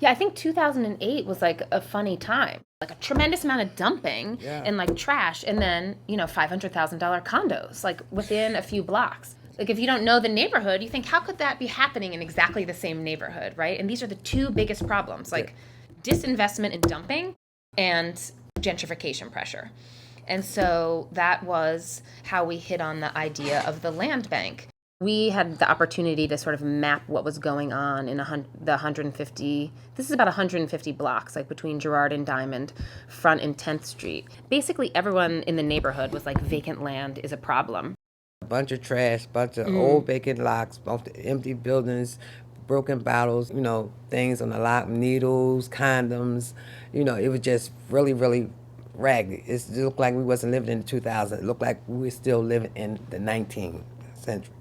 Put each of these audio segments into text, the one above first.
Yeah, I think 2008 was like a funny time. Like a tremendous amount of dumping and like trash, and then, $500,000 condos, like within a few blocks. Like if you don't know the neighborhood, you think, how could that be happening in exactly the same neighborhood, right? And these are the two biggest problems, like disinvestment and dumping and gentrification pressure. And so that was how we hit on the idea of the land bank. We had the opportunity to sort of map what was going on in the 150, this is about 150 blocks, like between Girard and Diamond, Front and 10th Street. Basically, everyone in the neighborhood was like, vacant land is a problem. A bunch of trash, bunch of old vacant lots, bunch of empty buildings, broken bottles, things on the lot, needles, condoms. It was just really, really raggedy. It looked like we wasn't living in the 2000s. It looked like we were still living in the 19th century.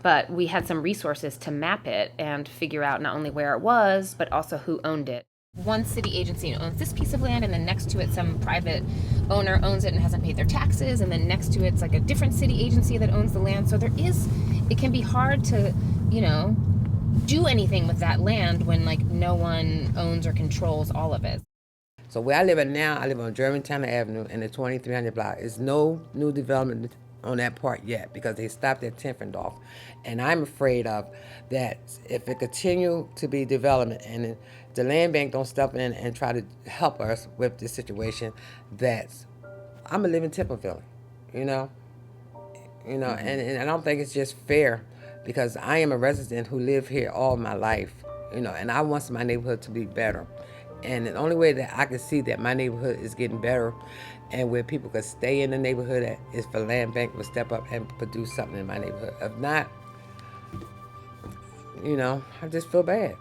But we had some resources to map it and figure out not only where it was, but also who owned it. One city agency owns this piece of land, and then next to it some private owner owns it and hasn't paid their taxes, and then next to it's like a different city agency that owns the land. So it can be hard to, do anything with that land when like no one owns or controls all of it. So where I live at now, I live on Germantown Avenue in the 2300 block. There's no new development on that part yet because they stopped at Tiffendorf. And I'm afraid of that if it continue to be development and the land bank don't step in and try to help us with this situation, that I'm a living Tipperville, and I don't think it's just fair because I am a resident who lived here all my life, and I want my neighborhood to be better. And the only way that I can see that my neighborhood is getting better and where people could stay in the neighborhood is for land bank to step up and produce something in my neighborhood. If not, I just feel bad.